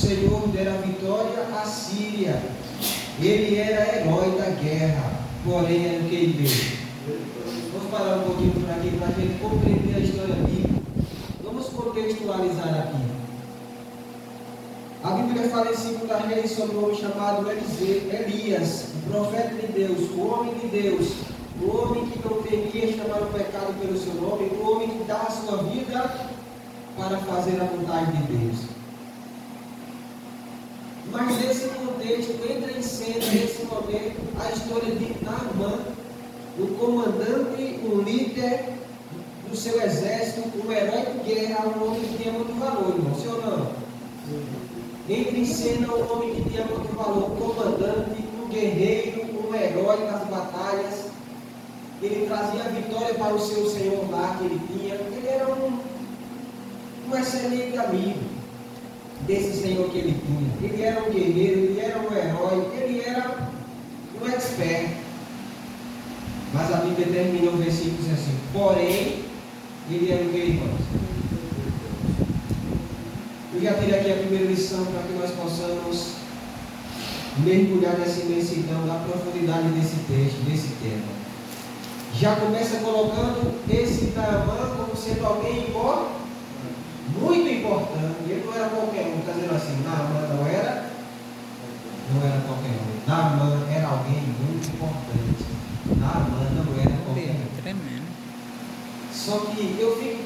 Senhor dera vitória à Síria. Ele era herói da guerra, porém era o que ele deu. Vamos parar um pouquinho por aqui para a gente compreender a história bíblica. Vamos contextualizar aqui. A Bíblia fala em 2 Reis sobre um homem chamado Elias, o profeta de Deus, o homem de Deus, o homem que não temia chamar o pecado pelo seu nome, o homem que dá a sua vida para fazer a vontade de Deus. Mas nesse contexto entra em cena, nesse momento, a história de Naamã, o comandante, um líder do seu exército, um herói de guerra, um homem que tinha muito valor, irmão, sim ou não? Entra em cena um homem que tinha muito valor, um comandante, um guerreiro, um herói das batalhas. Ele trazia a vitória para o seu senhor lá que ele tinha. Ele era um excelente amigo desse senhor que ele tinha. Ele era um guerreiro, ele era um herói, ele era um expert. Mas a Bíblia termina o versículo assim: porém, ele era um guerreiro. Eu já tirei aqui a primeira lição para que nós possamos mergulhar nessa imensidão, na profundidade desse texto, desse tema. Já começa colocando esse Naamã como sendo alguém muito importante. Ele não era qualquer um, está dizendo assim, Naamã não era qualquer um. Naamã era alguém muito importante. Naamã não era qualquer um. Tremendo. Só que eu fico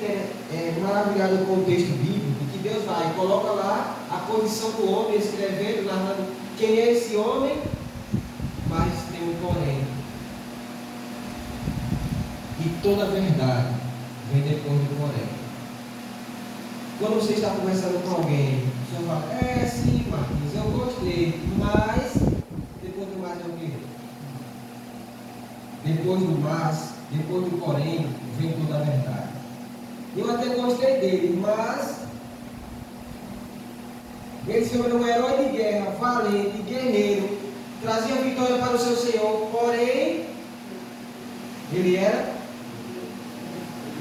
maravilhado com o texto bíblico, que Deus vai e coloca lá a condição do homem, escrevendo, narrando quem é esse homem, mas tem um porém. E toda a verdade vem depois do porém. Quando você está conversando com alguém, o senhor fala, sim, Marquinhos, eu gostei, mas depois do mais é o quê? Depois do mas, depois do porém, vem toda a verdade. Eu até gostei dele, mas esse homem era um herói de guerra, valente, guerreiro, trazia vitória para o seu Senhor, porém, ele era.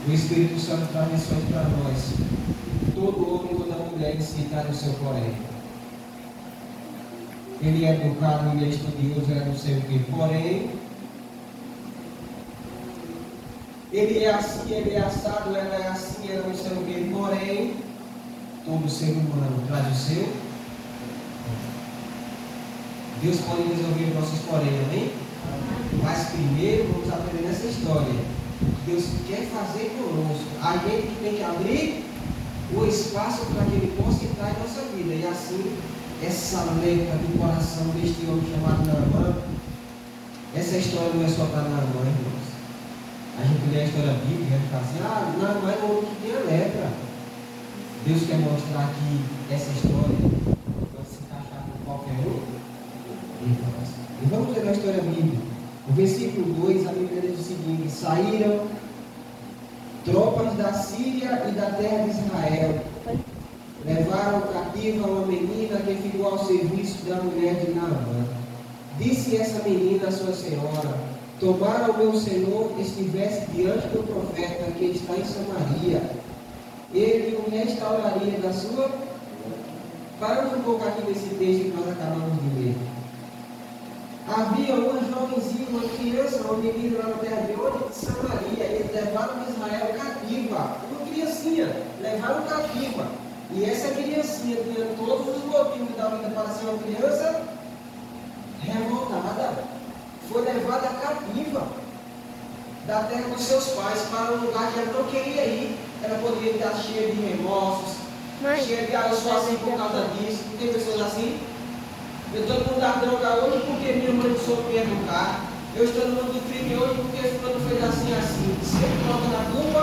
O Espírito Santo traz lições para nós. Todo homem e toda mulher necessita do seu porém. Ele é educado, ele é estudioso, ele é não sei o que, porém, ele é assim, ele é assado, ela é assim, ela não sei o que, porém, todo ser humano traz o seu. Deus pode resolver nossos porém, amém? Mas primeiro vamos aprender nessa história. Deus quer fazer conosco. A gente tem que abrir o espaço para que Ele possa entrar em nossa vida. E assim, essa letra do coração deste homem chamado Naamã, essa história não é só para Naamã, irmãos. A gente lê a história bíblica e fala assim, Naamã é um homem que tinha lepra. Deus quer mostrar que essa história pode se encaixar com qualquer um. E vamos ler a história bíblica. No versículo 2, a Bíblia diz o seguinte: saíram tropas da Síria e da terra de Israel, levaram cativa uma menina que ficou ao serviço da mulher de Naamã. Disse essa menina à sua senhora: tomara o meu senhor estivesse diante do profeta que está em Samaria, ele o restauraria da sua. Paramos um pouco aqui nesse texto que nós acabamos de ler. Havia uma jovenzinha, uma criança, uma menina lá na terra de onde? De Samaria. Eles levaram Israel cativa. Uma criancinha, levaram cativa. E essa criancinha tinha todos os motivos da vida para ser uma criança revoltada. Foi levada cativa da terra dos seus pais para um lugar que ela não queria ir. Ela poderia estar cheia de remorsos, cheia de eu sou assim por causa disso. Não tem pessoas assim? Eu estou no mundo da droga hoje porque minha mãe não soube me educar. Eu estou no mundo do crime hoje porque fulano fez assim. Sempre coloca na culpa.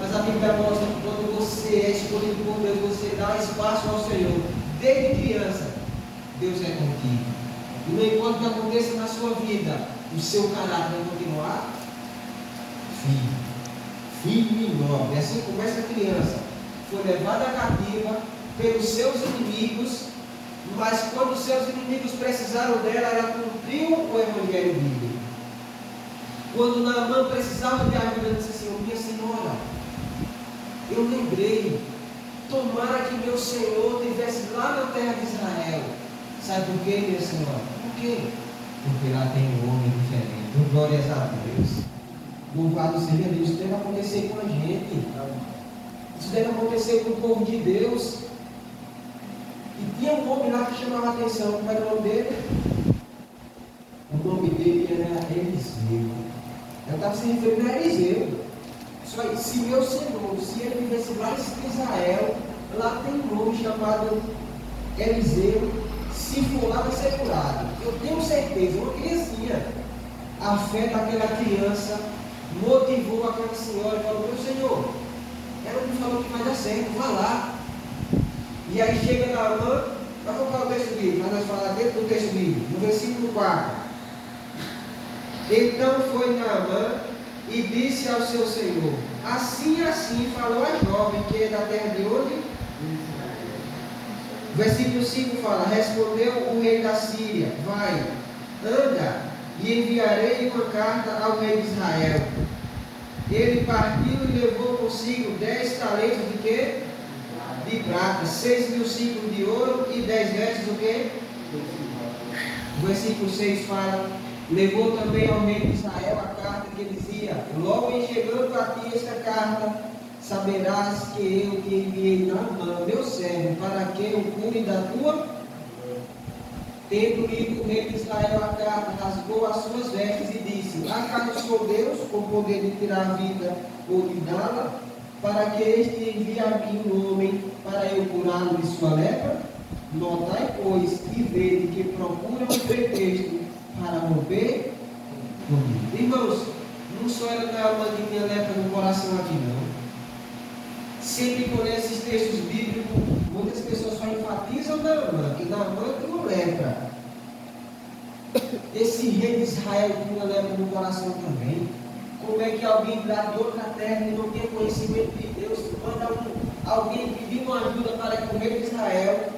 Mas a Bíblia mostra que quando você é escolhido por Deus, você dá espaço ao Senhor. Desde criança, Deus é contigo. E não importa o que aconteça na sua vida, o seu caráter vai continuar firme e nobre. Assim começa a criança. Foi levada cativa pelos seus inimigos. Mas quando seus inimigos precisaram dela, ela cumpriu o Evangelho bíblico. Quando Naamã precisava de ajuda, ela disse assim: minha senhora, eu lembrei, tomara que meu Senhor estivesse lá terra de Israel. Sabe por quê, minha senhora? Por quê? Porque lá tem um homem diferente. Glórias a Deus. Louvado seja Deus. Isso deve acontecer com a gente. Isso deve acontecer com o povo de Deus. E tinha um homem lá que chamava a atenção. Como era o nome dele? O nome dele era Eliseu. Eu estava se referindo a Eliseu. Só que se meu Senhor, se ele vivesse lá em Israel, lá tem um homem chamado Eliseu. Se for lá, vai ser curado. Eu tenho certeza, uma criancinha. A fé daquela criança motivou aquela senhora e falou: meu Senhor, ela me falou que vai dar certo, vá lá. E aí chega Naamã, vai colocar o texto bíblico, mas nós falamos dentro do texto bíblico, no versículo 4. Então foi Naamã e disse ao seu senhor: assim falou a jovem que é da terra de onde? Versículo 5 fala: respondeu o rei da Síria: vai, anda, e enviarei uma carta ao rei de Israel. Ele partiu e levou consigo 10 talentos de quê? De prata, 6.000 ciclos de ouro e 10 vestes do quê? O versículo 6 fala: levou também ao rei de Israel a carta que dizia: logo em chegando a ti esta carta, saberás que eu te enviei Naamã, meu servo, para que o cure da tua. Tendo lido o rei de Israel a carta, rasgou as suas vestes e disse: acaso sou Deus, com poder de tirar a vida ou de dá-la, para que este envie a mim um homem para eu curá-lo de sua lepra? Notai, pois, e vede que procura um pretexto para romper comigo. Irmãos, não só era Naamã que tinha lepra no coração aqui, não. Sempre por esses textos bíblicos, muitas pessoas só enfatizam Naamã, que Naamã tem uma lepra. Esse rei de Israel tinha uma lepra no coração também. Como é que alguém lá de outra terra que não tem conhecimento de Deus, manda alguém pedir uma ajuda para que o rei de Israel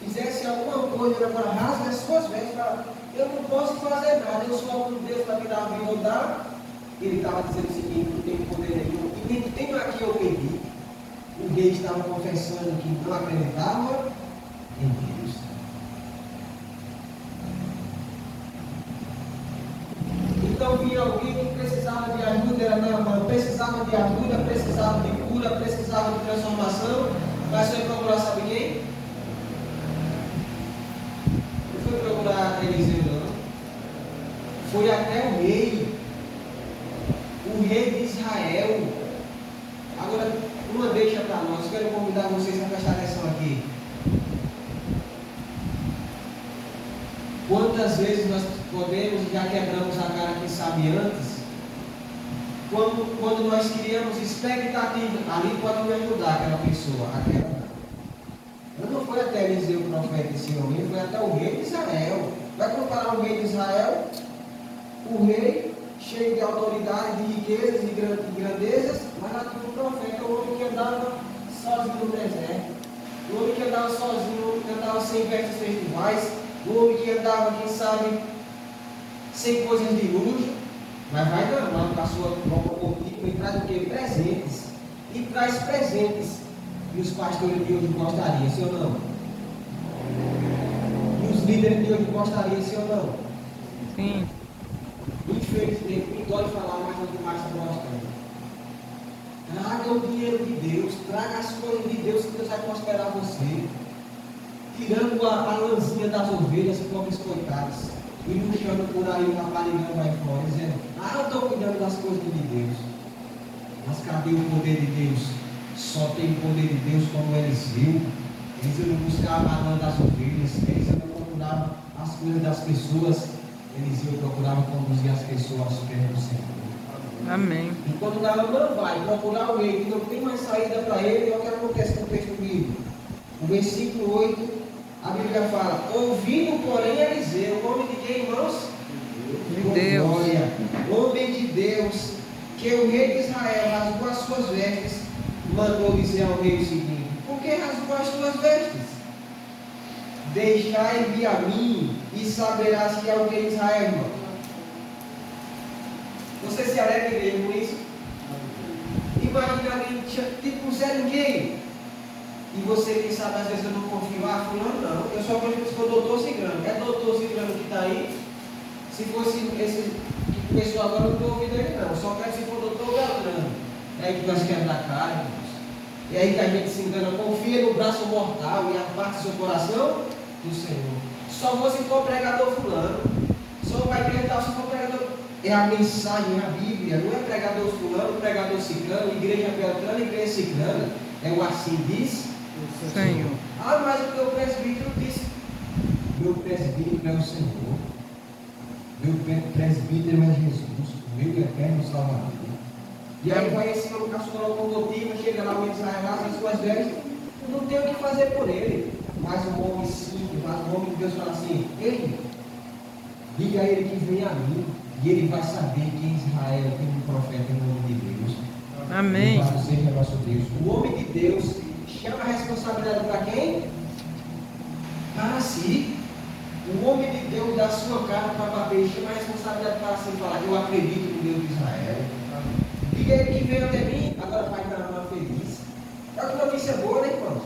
fizesse alguma coisa, agora rasga as suas vestes, fala: eu não posso fazer nada, eu sou um Deus para me dar a vida ou dar. Ele estava dizendo o seguinte: não tem poder nenhum, e nem tenho aqui eu pedi. O rei estava confessando que não acreditava em Deus. Então vinha alguém que precisava de ajuda, era Naamã, precisava de ajuda, precisava de cura, precisava de transformação, mas foi procurar, sabe quem? Não foi procurar Eliseu, não. Foi até o rei de Israel. Agora, uma deixa para nós, quero convidar vocês a prestar atenção aqui. Quantas vezes nós podemos, já quebramos a cara, quem sabe antes, quando nós criamos expectativa, ali pode me ajudar aquela pessoa, ela não foi até Eliseu, o profeta, esse homem, foi até o rei de Israel. Vai comparar o rei de Israel? O rei cheio de autoridade, de riquezas e grandezas, mas lá tinha um profeta, o homem que andava sozinho no deserto, o homem que andava sozinho, o homem que andava sem vestes festivais, o homem que andava, quem sabe, sem coisas de luxo. Mas vai não, com a sua boca contigo e traz o que? Presentes. E traz presentes. E os pastores de hoje gostariam, sim ou não? E os líderes de hoje gostariam, sim ou não? Sim. Infelizmente, me dói falar, mas não tem mais gostando. Traga o dinheiro de Deus, traga as coisas de Deus, que Deus vai prosperar você. Tirando a lãzinha das ovelhas, pobres coitadas, e luxando por aí, o raparigão vai fora, dizendo: eu estou cuidando das coisas de Deus. Mas cadê o poder de Deus? Só tem o poder de Deus como Eliseu. Eliseu não buscava a lã das ovelhas, Eliseu não procurava as coisas das pessoas. Eliseu procurava conduzir as pessoas ao supremo Senhor. Amém. E quando Naamã vai procurar o rei, que não tem mais saída para ele, é o que acontece no texto bíblico. No versículo 8, a Bíblia fala: ouvindo, porém, Eliseu, o homem de quem, irmãos? De Deus. Glória. Homem de Deus, que o rei de Israel rasgou as suas vestes, mandou dizer ao rei o seguinte: por que rasgou as suas vestes? Deixai-me a mim, e saberás que é o rei de Israel, irmão. Você se alegra mesmo com isso? Imagina alguém, tipo, Zé ninguém. E você, quem sabe, às vezes eu não confio, fulano não, eu só pode se for doutor Ciclano. É doutor Ciclano que está aí? Se fosse esse que começou agora, eu não estou ouvindo ele não. Só quero se for doutor Beltrano. É aí que nós queremos dar cara, irmãos. É aí que a gente se engana. Confia no braço mortal e a parte do seu coração do Senhor. Só vou se for pregador fulano. Só vai acreditar se for pregador. É a mensagem, é a Bíblia. Não é pregador fulano, pregador ciclano, igreja Beltrano, igreja ciclana. É o assim diz o Senhor. Ah, mas o meu presbítero disse. Meu presbítero é o Senhor. Meu presbítero é Jesus. Meu eterno Salvador. E aí vai esse homem com a sua locomotiva, chega lá o Israel, as suas vestes. Não tem o que fazer por ele. Mas o homem simples, mas o homem de Deus fala assim: ei, diga a ele que vem a mim. E ele vai saber que em Israel tem um profeta em nome de Deus. Amém. Louvado seja nosso Deus. O homem de Deus chama a responsabilidade para quem? Para si. O homem de Deus dá a sua cara para bater, chama a responsabilidade para si e fala: eu acredito no Deus de Israel. Diga ele que veio até mim, agora vai Naamã feliz. É uma notícia boa, né, irmãos?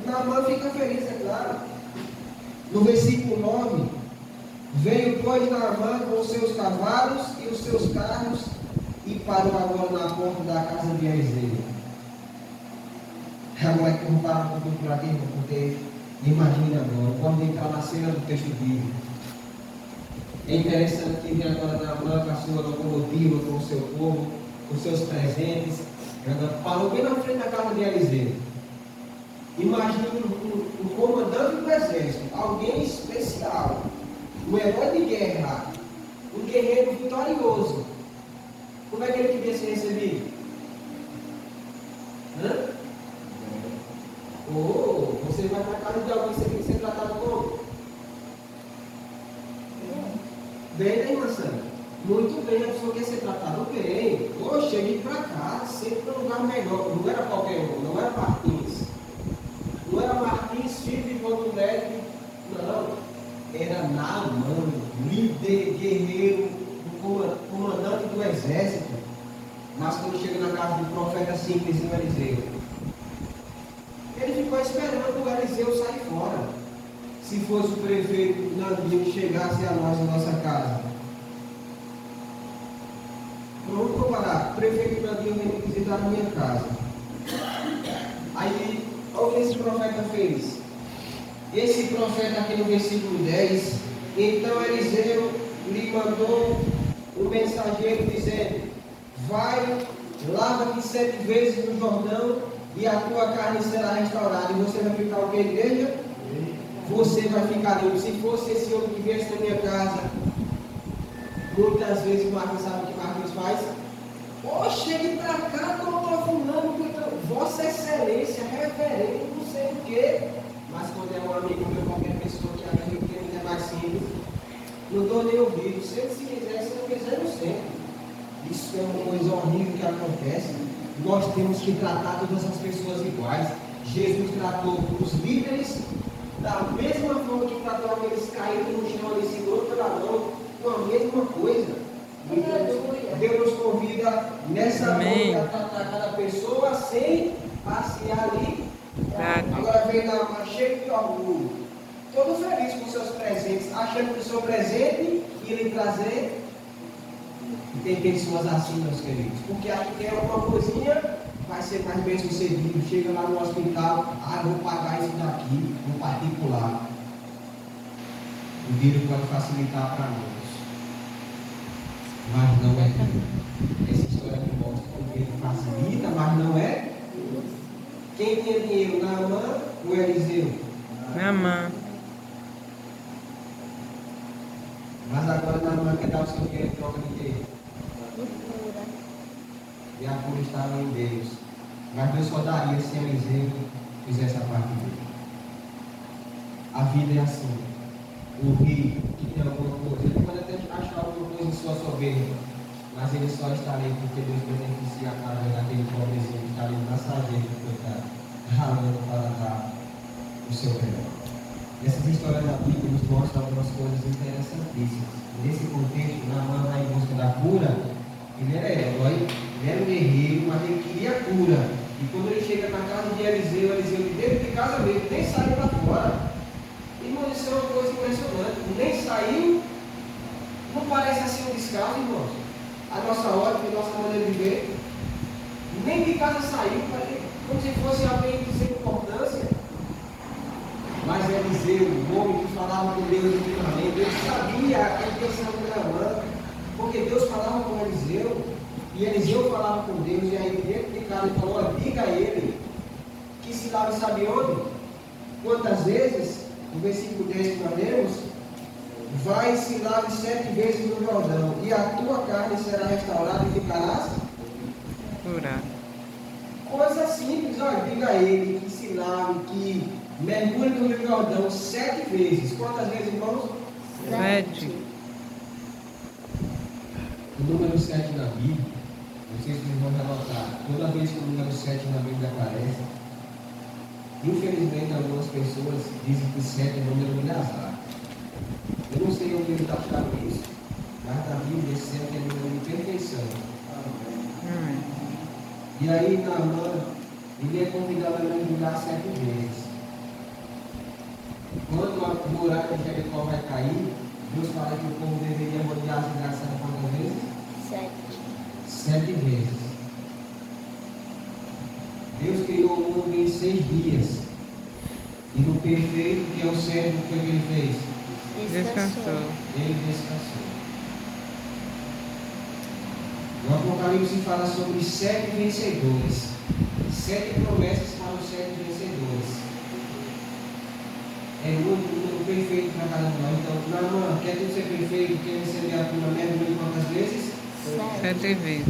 Naamã fica feliz, é claro. No versículo 9, veio, pois, Naamã com os seus cavalos e os seus carros e parou agora na porta da casa de Eliseu. Agora é que eu vou parar um pouquinho por aqui, porque imagina agora, pode entrar na cena do texto bíblico. É interessante que vem agora Naamã com a sua locomotiva, com o seu povo, com os seus presentes. Agora parou bem na frente da casa de Eliseu. Imagina um comandante do exército, alguém especial, um herói de guerra, um guerreiro vitorioso. Como é que ele queria ser recebido? Você vai para a casa de alguém, você tem que ser tratado como? Bem, né, irmã Sandra? Muito bem, a pessoa quer ser tratada bem. Cheguei para cá, sempre para um lugar melhor. Não era qualquer um, não era Martins. Não era Martins, filho de Porto Alegre. Não. Era Naamã, líder, guerreiro, comandante do exército. Mas quando chega na casa do profeta simples em Eliseu, ele ficou esperando o Eliseu sair fora. Se fosse o prefeito Nandinho que chegasse a nós na nossa casa. Vamos comparar. O prefeito Nandinho vem visitar a minha casa. Aí, olha o que esse profeta fez. Esse profeta aqui no versículo 10. Então Eliseu lhe mandou um mensageiro dizendo: vai, lava-te 7 vezes no Jordão e a tua carne será restaurada. E você vai ficar o que, igreja? Você vai ficar limpo. Se fosse esse homem que viesse na minha casa, muitas vezes o Marcos sabe o que Marcos faz? Chegue para cá, doutor fulano, Vossa Excelência, reverendo, não sei o quê. Mas quando é um amigo meu, qualquer pessoa que acredita que ele é mais simples, não dou nem ouvido. Se ele se quiser, se não quiser, não sei. Isso é uma coisa horrível que acontece. Nós temos que tratar todas as pessoas iguais. Jesus tratou os líderes da mesma forma que tratou aqueles caídos no chão ali, segurou pela mão, com a mesma coisa. Deus nos convida nessa noite a tratar cada pessoa sem passear ali. Agora vem Naamã cheio de orgulho, todo feliz com seus presentes, achando que o seu presente ia lhe trazer. E tem pessoas assim, meus queridos, porque acha que é alguma coisinha, vai ser mais bem sucedido. Chega lá no hospital, vou pagar isso daqui, no particular. O dinheiro pode facilitar para nós, mas não é tudo. Essa história que mostra que o dinheiro facilita, mas não é. Quem tinha dinheiro, Naamã ou Eliseu? Naamã. Mas agora Naamã quer dar o seu dinheiro em troca de quê? E a cura estava em Deus. Mas Deus só daria se Eliseu fizesse a parte dele. A vida é assim. O rico que tem alguma coisa, ele pode até achar alguma coisa em sua soberba, mas ele só está ali porque Deus beneficia a cara daquele pobrezinho que está ali na sarjeta, coitado, ralando para dar o seu melhor. Essas histórias da Bíblia nos mostram algumas coisas interessantíssimas. Nesse contexto, Naamã vai em busca da cura. Ele era herói, ele era um guerreiro, mas ele queria a cura. E quando ele chega na casa de Eliseu, Eliseu dentro de casa mesmo, nem saiu para fora. saiu, não parece assim um descaso, irmãos? A nossa ótica, a nossa maneira de ver. Nem de casa saiu, como se fosse alguém sem importância. Mas Eliseu, o homem que falava com Deus intimamente, ele sabia a intenção de Naamã, porque Deus falava com Eliseu, e Eliseu falava com Deus, e aí dentro de casa ele falou: olha, diga a ele que se lave, sabe onde? Quantas vezes? No versículo 10 que nós lemos, vai e se lave 7 vezes no Jordão, e a tua carne será restaurada e ficarás Curado. coisa simples. Olha, diga a ele que se lave, que mergulhe no Rio Jordão 7 vezes. Quantas vezes, irmãos? 7. O número 7 na Bíblia, não sei se vocês vão já notar, toda vez que o número 7 na Bíblia aparece, infelizmente algumas pessoas dizem que 7 é o número de azar. Eu não sei onde ele está achando isso, mas na Bíblia 7 é o número de perfeição. E aí Naamã, ele é convidado a mergulhar 7 vezes. Quando a muralha de Jericó vai cair, Deus fala que o povo deveria rodear a cidade, sabe quantas vezes? 7 vezes. Deus criou o mundo em 6 dias. E no perfeito, que é o sétimo, o que ele fez? Descansou. Ele descansou. O Apocalipse fala sobre 7 vencedores. 7 promessas para os 7 vencedores. É o número perfeito para cada um. Então, Naamã, quer tudo ser perfeito? Quer receber a tua merda quantas vezes? 7 vezes.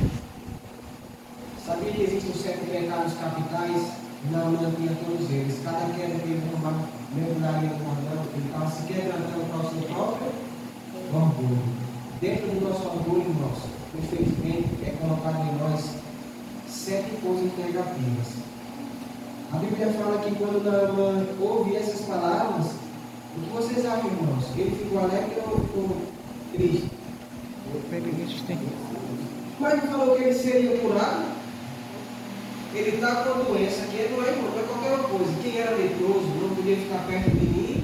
Sabia que existem os 7 pecados capitais? Naamã tinha todos eles. Cada queda que ele mergulharia no Jordão, ele estava se quebrantando para o seu próprio orgulho. Dentro do nosso orgulho, irmãos, infelizmente, é colocado em nós 7 coisas negativas. A Bíblia fala que quando Naamã ouve essas palavras, o que vocês acham, irmãos? Ele ficou alegre ou triste? Triste. Mas ele falou que ele seria curado. Ele está com a doença, que não é, irmão, não é qualquer coisa. Quem era leproso não podia ficar perto de mim.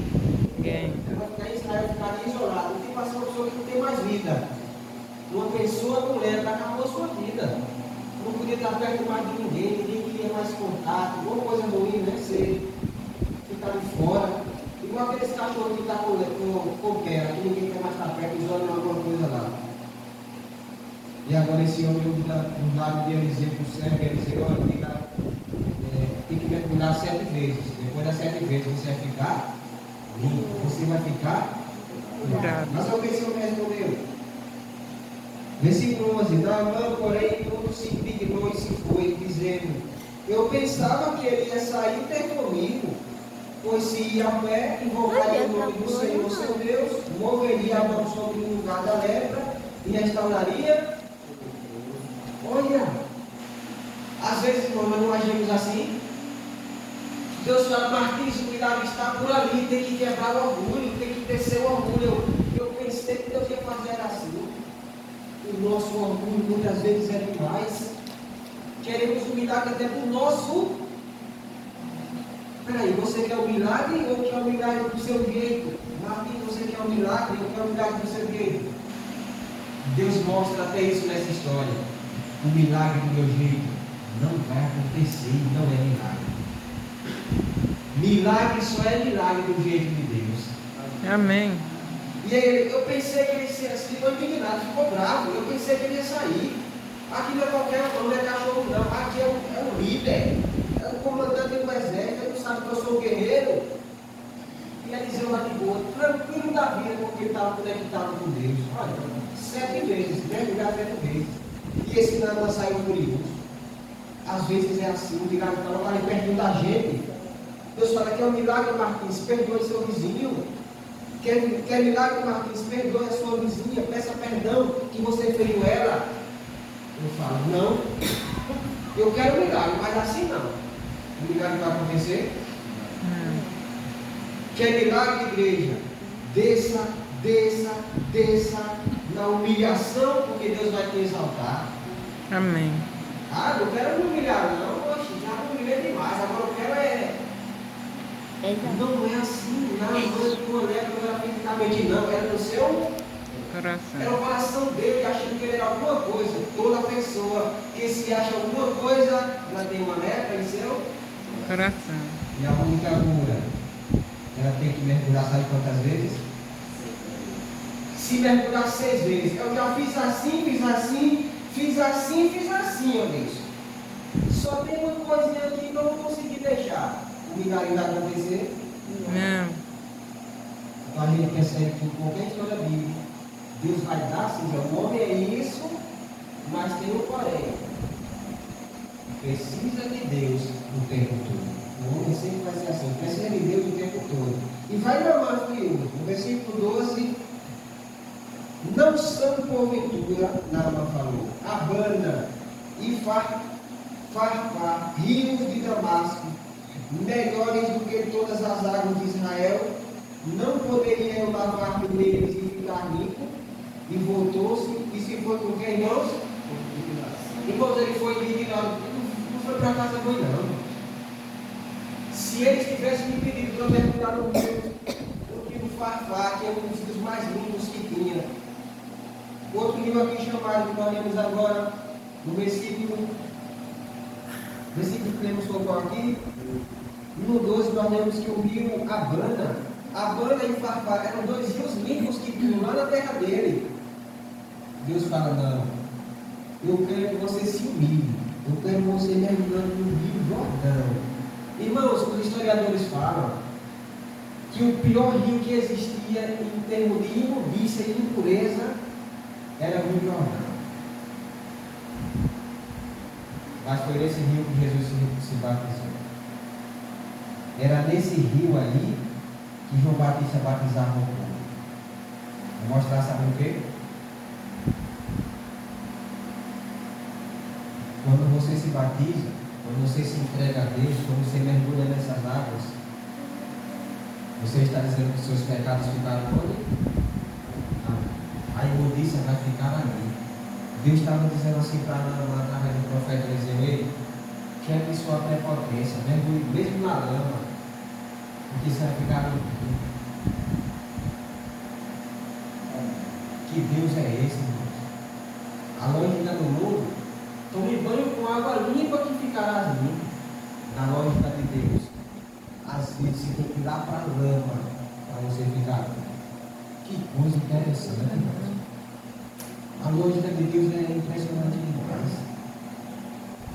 Ninguém. Vai ficar em Israel, ficaria isolado. O que passa uma pessoa que não tem mais vida? Uma pessoa, mulher, acabou a sua vida. Não podia estar perto mais de ninguém, ninguém queria mais contato, alguma coisa ruim, né? Você ficar de fora. Igual aqueles cachorros que estão com pera, que ninguém quer mais estar perto, isolando alguma coisa lá. E agora esse homem do lado de Eliseu, para o servo, Eliseu, olha, tem que mergulhar 7 vezes. Depois das 7 vezes você vai ficar limpo, você vai ficar Curado. Mas olha o que esse homem respondeu. Versículo 11: Naamã, porém, tudo se indignou e se foi, dizendo: eu pensava que ele ia sair ter comigo, pois se ia a pé, invocaria o nome do Senhor seu Deus, moveria a mão sobre o lugar da lepra e restauraria. Olha, às vezes, irmão, nós não agimos assim. Deus fala: Martins, o milagre está por ali, tem que quebrar o orgulho, tem que descer o orgulho. Eu pensei que Deus ia fazer assim. O nosso orgulho muitas vezes é demais. Queremos um milagre até do nosso. Peraí, você quer um milagre ou quer um milagre do seu jeito? Martins, você quer um milagre ou quer um milagre do seu jeito? Deus mostra até isso nessa história. O milagre do meu jeito não vai acontecer, não é milagre. Milagre só é milagre do jeito de Deus. Amém. E aí, eu pensei que ele ficou indignado, ficou bravo. Eu pensei que ele ia sair. Aqui não é qualquer um, não é cachorro, não. Aqui é um líder, é um comandante do exército. Ele não sabe que eu sou um guerreiro. E Eliseu lá de boa, tranquilo da vida, porque ele estava conectado com Deus. Olha, 7 vezes, mergulhar 7 vezes. E esse Naamã saiu curioso. Às vezes é assim, o milagre está logo ali perto da gente. Deus fala que é um milagre, Martins, perdoe seu vizinho. Quer milagre, Martins, perdoe a sua vizinha, peça perdão que você feriu ela. Eu falo: não, eu quero milagre, mas assim não. O milagre vai acontecer? Quer milagre, igreja? Desça, desça, desça na humilhação, porque Deus vai te exaltar. Amém. Ah, não quero me humilhar, não. Oxe, já me humilhei demais. Agora eu quero é. Não é assim, não. Quando eu levo, eu fisicamente não, era no seu Coração. era o coração dele achando que ele era alguma coisa. Toda pessoa que se acha alguma coisa, ela tem uma lepra em seu Coração. e a única cura, ela tem que mergulhar, sabe quantas vezes? Se mergulhar 6 vezes. Eu já fiz assim, fiz assim, fiz assim, fiz assim, ó Deus. Só tem uma coisinha aqui que eu não consegui deixar. O milagre vai acontecer? Não. Então a gente percebe que em qualquer história bíblica, Deus vai dar, sim, o homem é isso, mas tem um porém. Precisa de Deus o tempo todo. O homem sempre vai ser assim, precisa de Deus o tempo todo. E vai mais curioso, no versículo 12, não são porventura, Naamã falou, Abana e Farpar, rios de Damasco, melhores do que todas as águas de Israel, não poderiam lavar neles e ficar limpo. E voltou-se, e se foi com quem, irmãos? Irmãos, ele foi indignado. Não foi para casa ruim, não. Se eles tivessem me pedido para mergulhar no rio Farfá, que é um dos rios mais lindos que tinha. Outro rio aqui chamado, que nós lemos agora, no versículo que temos colocado aqui, no 12 nós lemos que o rio Abana e Farfá eram 2 rios limpos que tinham lá na terra dele. Deus fala, não, eu quero que você se humilhe, eu quero você mergulhando no rio Jordão. Irmãos, os historiadores falam que o pior rio que existia em termos de imundícia e impureza era o rio Jordão. Mas foi nesse rio que Jesus se batizou. Era nesse rio aí que João Batista batizava o povo. Vou mostrar, sabe o quê? Quando você se batiza, quando você se entrega a Deus, quando você mergulha nessas águas, você está dizendo que seus pecados ficaram onde? A imundícia vai ficar ali. Deus estava dizendo assim para Naamã, através do profeta Eliseu, quebre sua prepotência, mergulhe mesmo na lama, porque você vai ficar limpo. Que Deus é esse, irmãos? A lógica do mundo, tome banho com água limpa que ficará limpo. Na lógica de Deus, às vezes você tem que ir lá para a lama para você ficar limpo. Que coisa interessante, irmãos. A lógica de Deus é impressionante demais.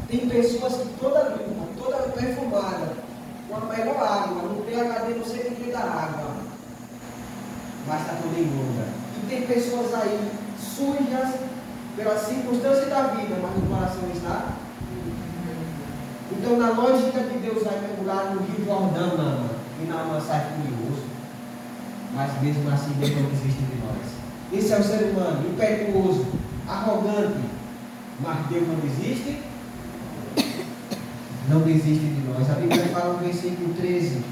Tem pessoas que toda limpa, toda perfumada, com a melhor água, no pH não sei o que da água, mas está toda imunda. E tem pessoas aí sujas pela circunstância da vida, mas o coração está. Então, na lógica de Deus, vai mergulhar no rio Jordão, Naamã, e Naamã sai furioso. Mas mesmo assim, Deus não desiste de nós. Esse é o ser humano, impetuoso, arrogante, mas Deus não desiste. Não desiste de nós. A Bíblia fala no versículo 13: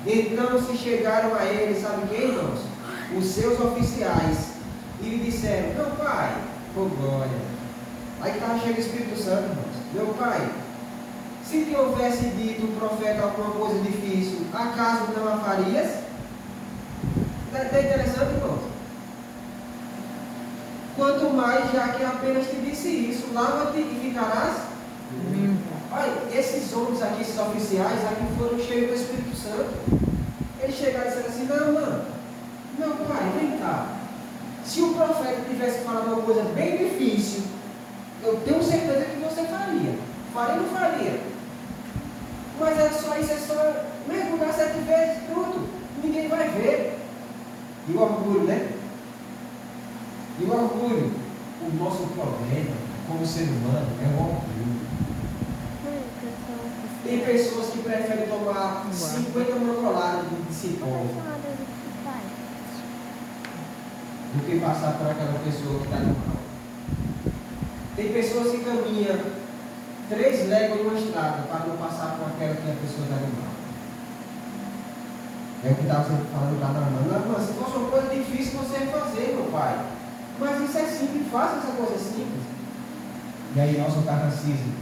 então se chegaram a ele, sabe quem, irmãos? Os seus oficiais, e lhe disseram: meu pai, oh glória. Aí estava cheio do Espírito Santo, irmãos. Meu pai, se te houvesse dito o profeta alguma coisa difícil, acaso não a farias? Não é interessante, irmãos? Quanto mais, já que apenas te disse isso, lava-te e ficarás limpo. Olha, esses homens aqui, esses oficiais aqui foram cheios do Espírito Santo. Eles chegaram e disseram assim: não, mano, meu pai, vem cá. Se o profeta tivesse falado uma coisa bem difícil, eu tenho certeza que você faria. Faria ou não faria? Mas é só isso, é só mergulhar 7 vezes, pronto. Ninguém vai ver. E o orgulho, né? E o orgulho, o nosso problema como ser humano é o orgulho. Tem pessoas que preferem tomar 50 manoladas de cipó do que passar por aquela pessoa que está de mal. Tem pessoas que caminham 3 léguas numa estrada para não passar por aquela que a pessoa está de mal. É o que estava sempre falando para a Naamã. Se fosse uma coisa difícil você ia fazer, meu pai. Mas isso é simples, faça essa coisa simples. E aí, nosso catecismo,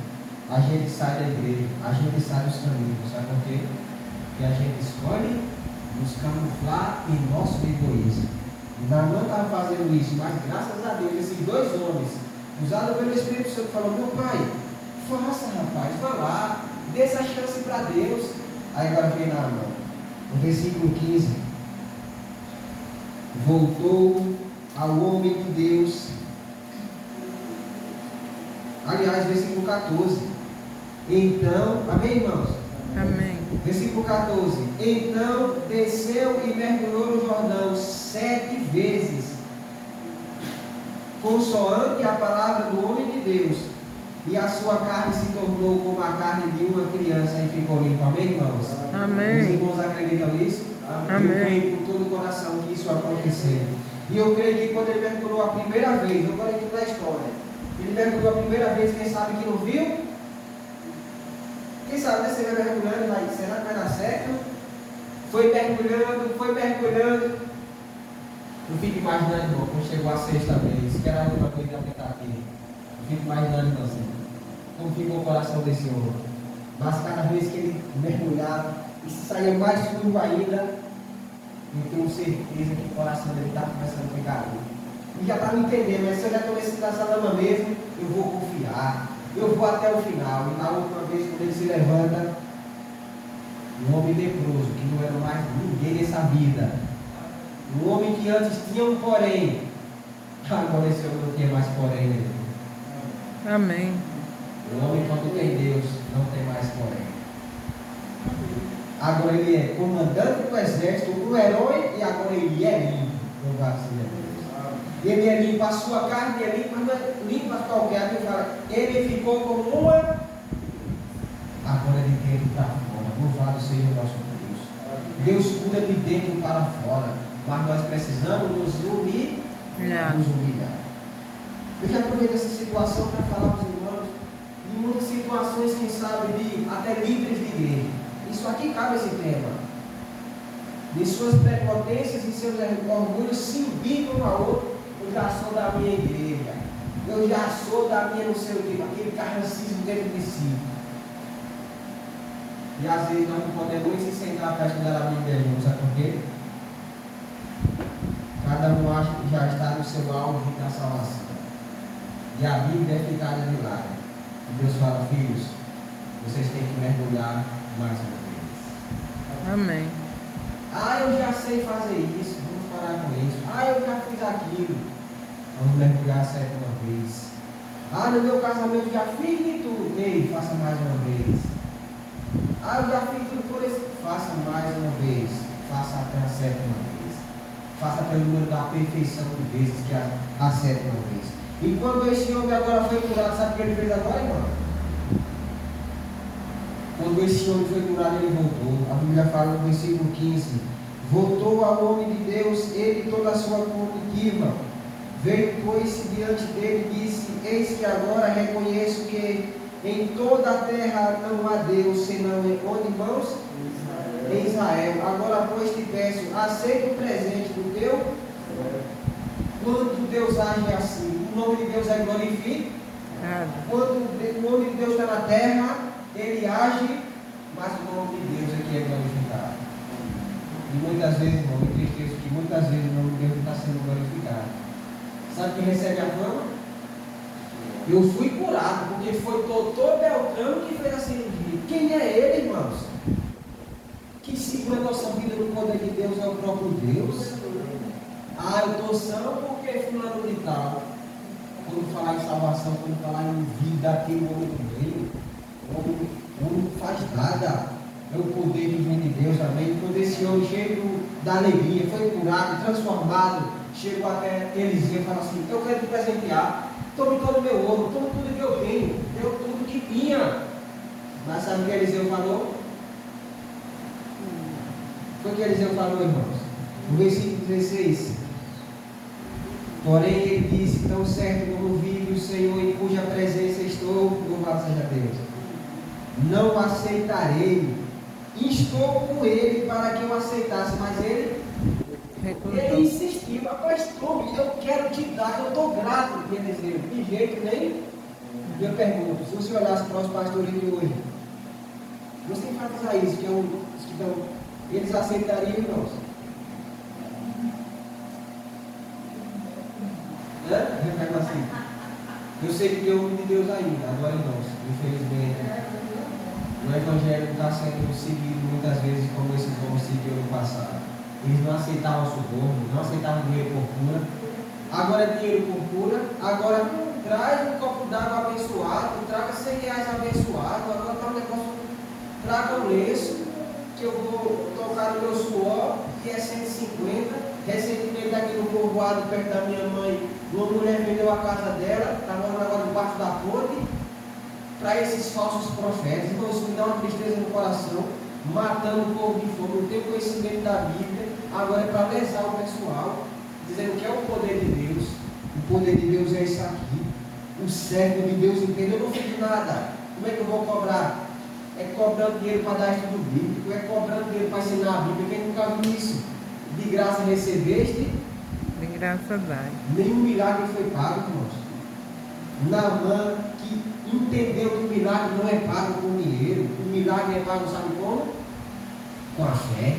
a gente sai da igreja, a gente sai dos caminhos, sabe por quê? Porque a gente escolhe nos camuflar em nosso egoísmo. Naamã estava fazendo isso, mas graças a Deus, esses dois homens, usados pelo Espírito Santo, falaram: meu pai, faça, rapaz, vá lá, dê essa chance para Deus. Aí agora vem Naamã, no versículo 15: voltou ao homem de Deus. Aliás, versículo 14. Então, amém, irmãos? Amém. Versículo 14: então desceu e mergulhou no Jordão 7 vezes, consoante a palavra do homem de Deus, e a sua carne se tornou como a carne de uma criança e ficou limpa. Amém, irmãos? Amém. Os irmãos acreditam nisso? Amém. Eu creio com todo o coração que isso aconteceu. E eu creio que quando ele mergulhou a primeira vez, eu falei tudo da história, ele mergulhou a primeira vez, quem sabe que não viu? Quem sabe, né? Você vai mergulhando, vai, será que vai dar certo? Foi mergulhando. Eu fico imaginando, irmão, quando chegou a sexta vez, que era a última coisa que apertar aqui. Eu fico imaginando, irmãozinho, como ficou o coração desse homem. Mas cada vez que ele mergulhava, e saía mais fundo ainda, eu tenho certeza que o coração dele está começando a ficar ali. E já estava entendendo, mas se eu já estou nessa lama mesmo, eu vou confiar. Eu vou até o final. E na última vez, quando ele se levanta, um homem leproso, que não era mais ninguém nessa vida, um homem que antes tinha um porém, agora esse homem não tinha mais porém nele. Amém. O homem, quando tem Deus, não tem mais porém. Agora ele é comandante do exército, um herói, e agora ele é limpo. Louvado seja Deus. Ele é limpo, a sua carne é limpa, não é limpa qualquer. Ele fala, ele ficou como uma. Agora de dentro para fora. Louvado seja o nosso Deus. Deus cura de dentro para fora. Mas nós precisamos nos humilhar. Eu já aproveito essa situação para falar para os irmãos de muitas situações, quem sabe, de até líderes de igreja. Isso aqui cabe esse tema. De suas prepotências e seus orgulhos se embicam um ao outro. Eu já sou da minha igreja. Eu já sou da minha não sei o que. Aquele carrancismo dentro de si. E às vezes nós não podemos nem se sentar para estudar a Bíblia, irmão. Sabe por quê? Cada um acha que já está no seu auge da salvação. E a Bíblia é ficada de lado. E Deus fala: filhos, vocês têm que mergulhar mais uma vez. Amém. Eu já sei fazer isso, vamos parar com isso. Eu já fiz aquilo, vamos mergulhar a sétima vez. No meu casamento já fiz de tudo. Ei, faça mais uma vez. Eu já fiz tudo por isso. Faça mais uma vez. Faça até a sétima vez. Faça até o número da perfeição de vezes, que é a sétima vez. E quando esse homem agora foi curado, sabe o que ele fez agora, irmão? Quando esse homem foi curado, ele voltou. A Bíblia fala no versículo 15: voltou ao homem de Deus, ele e toda a sua comitiva. Veio, pois, diante dele e disse: eis que agora reconheço que em toda a terra não há Deus, senão em onde, irmãos? Em Israel. Agora, pois, te peço, aceita o presente do teu. Quando Deus age assim, o nome de Deus é glorificado. Quando o nome de Deus está na terra, ele age, mas o nome de Deus é que é glorificado. E muitas vezes, irmão, eu entristeço que muitas vezes o nome de Deus não está sendo glorificado. Sabe quem recebe a fama? Eu fui curado, porque foi doutor Beltrano que fez a cirurgia. Quem é ele, irmãos? Que segura a nossa vida no poder de Deus é o próprio Deus. Eu estou são porque fulano de tal. Quando falar em salvação, quando falar em vida, aquele homem que veio, o homem não faz nada. É o poder que vem de Deus, amém? Quando esse homem cheio da alegria, foi curado, transformado, chegou até Eliseu e falou assim: eu quero te presentear, tome todo o meu ouro, tome tudo que eu tenho, deu tudo que tinha. Mas sabe o que Eliseu falou? Foi o que Eliseu falou, irmãos? No versículo 16: porém ele disse: tão certo como vive o Senhor em cuja presença estou, louvado seja Deus, não aceitarei. Instou com ele para que eu aceitasse, mas ele insistiu: rapaz, tome, eu quero te dar, eu estou grato. E ele dizia: de jeito nem. Eu pergunto, se você olhasse para os pastores de hoje, você vai fazer isso, que é os que estão Eles aceitariam, irmãos? Repete assim. Eu sei que tem homem de Deus ainda, agora irmãos, infelizmente, o Evangelho não está sendo seguido muitas vezes como esses homens seguiram no passado. Eles não aceitavam suborno, não aceitavam dinheiro por cura. Agora é dinheiro por cura. Agora traz um copo d'água abençoado, traga 100 reais abençoado. Agora está um negócio, traga um lenço, que eu vou tocar no meu suor, que é 150. Recentemente aqui no povoado, perto da minha mãe, uma mulher vendeu a casa dela, está morando agora debaixo da ponte, para esses falsos profetas. Então isso me dá uma tristeza no coração, matando o povo de fome. Não tem conhecimento da Bíblia, agora é para lesar o pessoal, dizendo que é o poder de Deus. O poder de Deus é isso aqui. O servo de Deus entende, eu não fiz nada. Como é que eu vou cobrar? É cobrando dinheiro para dar estudo bíblico, é cobrando dinheiro para ensinar a Bíblia. Quem nunca viu isso? De graça recebeste, de graça dai. Nenhum milagre foi pago, irmãos. Naamã, que entendeu que o milagre não é pago com dinheiro, o milagre é pago, sabe como? Com a fé.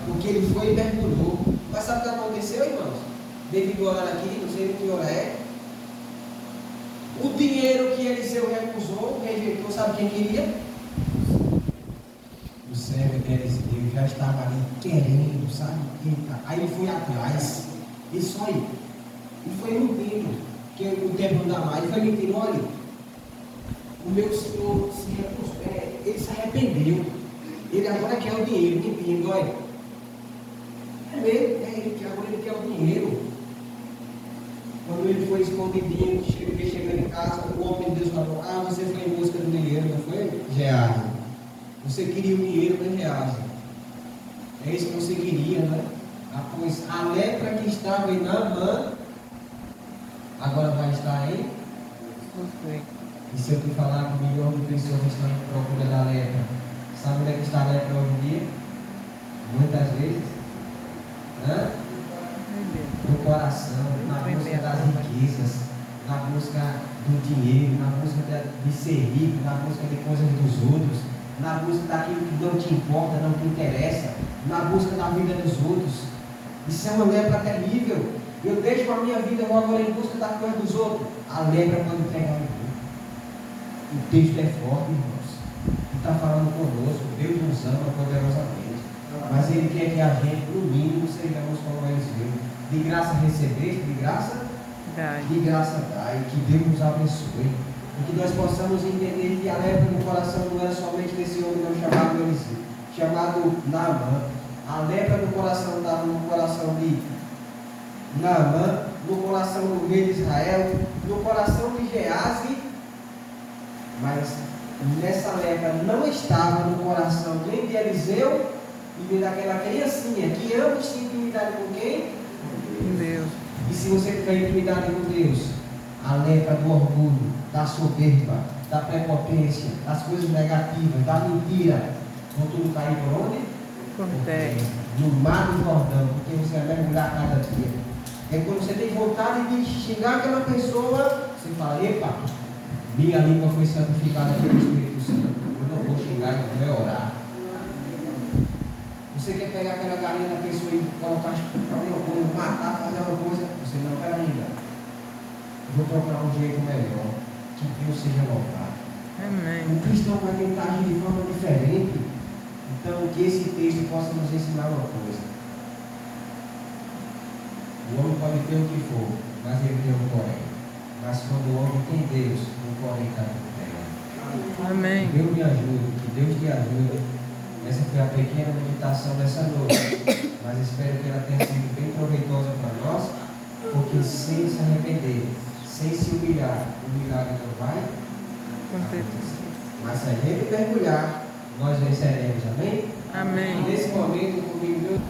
Porque ele foi e mergulhou. Mas sabe o que aconteceu, irmãos? Devido orar aqui, não sei nem que hora é. O dinheiro que Eliseu recusou, rejeitou, sabe quem queria? O servo de Eliseu já estava ali querendo, sabe? Aí ele foi atrás. Isso aí. E foi mentindo. Que o tempo não dá mais. Ele foi mentindo, olha. O meu senhor ele se arrependeu. Ele agora quer o dinheiro, mentindo, olha. É mesmo, ele que agora ele quer o dinheiro. Quando ele foi escondidinho, chegando em casa, o homem de Deus falou: você foi em busca do dinheiro, não foi? Geazi. Você queria o dinheiro, mas Geazi. É isso que você queria, né? Pois a lepra que estava em Naamã, agora vai estar em você. E se eu te falar que milhões de pessoas estão em procura da lepra, sabe onde é que está a lepra hoje em dia? Muitas vezes, no coração, na busca das riquezas, na busca do dinheiro, na busca de ser rico, na busca de coisas dos outros, na busca daquilo que não te importa, não te interessa, na busca da vida dos outros. Isso é uma lepra terrível. Eu deixo a minha vida, vou agora em busca da coisa dos outros. A lepra pode pegar em mim. O texto é forte, irmãos. Ele está falando conosco. Deus nos ama poderosamente. Mas Ele quer que a gente, no mínimo, sejamos como Eliseu. De graça recebeste, de graça dai. De graça dai. Que Deus nos abençoe. E que nós possamos entender que a lepra no coração não era somente desse homem não chamado Eliseu, chamado Naamã. A lepra no coração estava no coração de Naamã, no coração do rei de Israel, no coração de Geazi, mas nessa lepra não estava no coração nem de Eliseu e nem daquela criancinha que ambos tinham intimidade com quem? Com Deus. E se você tiver intimidade com Deus, a lepra do orgulho, da soberba, da prepotência, das coisas negativas, da mentira, vão tudo cair por onde? No mar do Jordão, porque você vai mergulhar cada dia. É quando você tem vontade de xingar aquela pessoa, você fala: epa, minha língua foi santificada pelo Espírito Santo, eu não vou xingar, eu vou orar. Você quer pegar aquela galinha da pessoa e colocar alguma coisa, matar, fazer uma coisa, você não, pera ainda. Eu vou procurar um jeito melhor, que Deus seja louvado. Amém. O cristão vai tentar agir de forma diferente. Então, que esse texto possa nos ensinar uma coisa. O homem pode ter o que for, mas ele tem um porém. Mas quando o homem tem Deus, o porém está por terra. Amém. Deus me ajude, que Deus te ajude. Essa foi a pequena meditação dessa noite. Mas espero que ela tenha sido bem proveitosa para nós, porque sem se arrepender, sem se humilhar, o milagre não vai acontecer. Mas se a gente mergulhar, nós venceremos, amém? Amém. Nesse momento, comigo, Deus.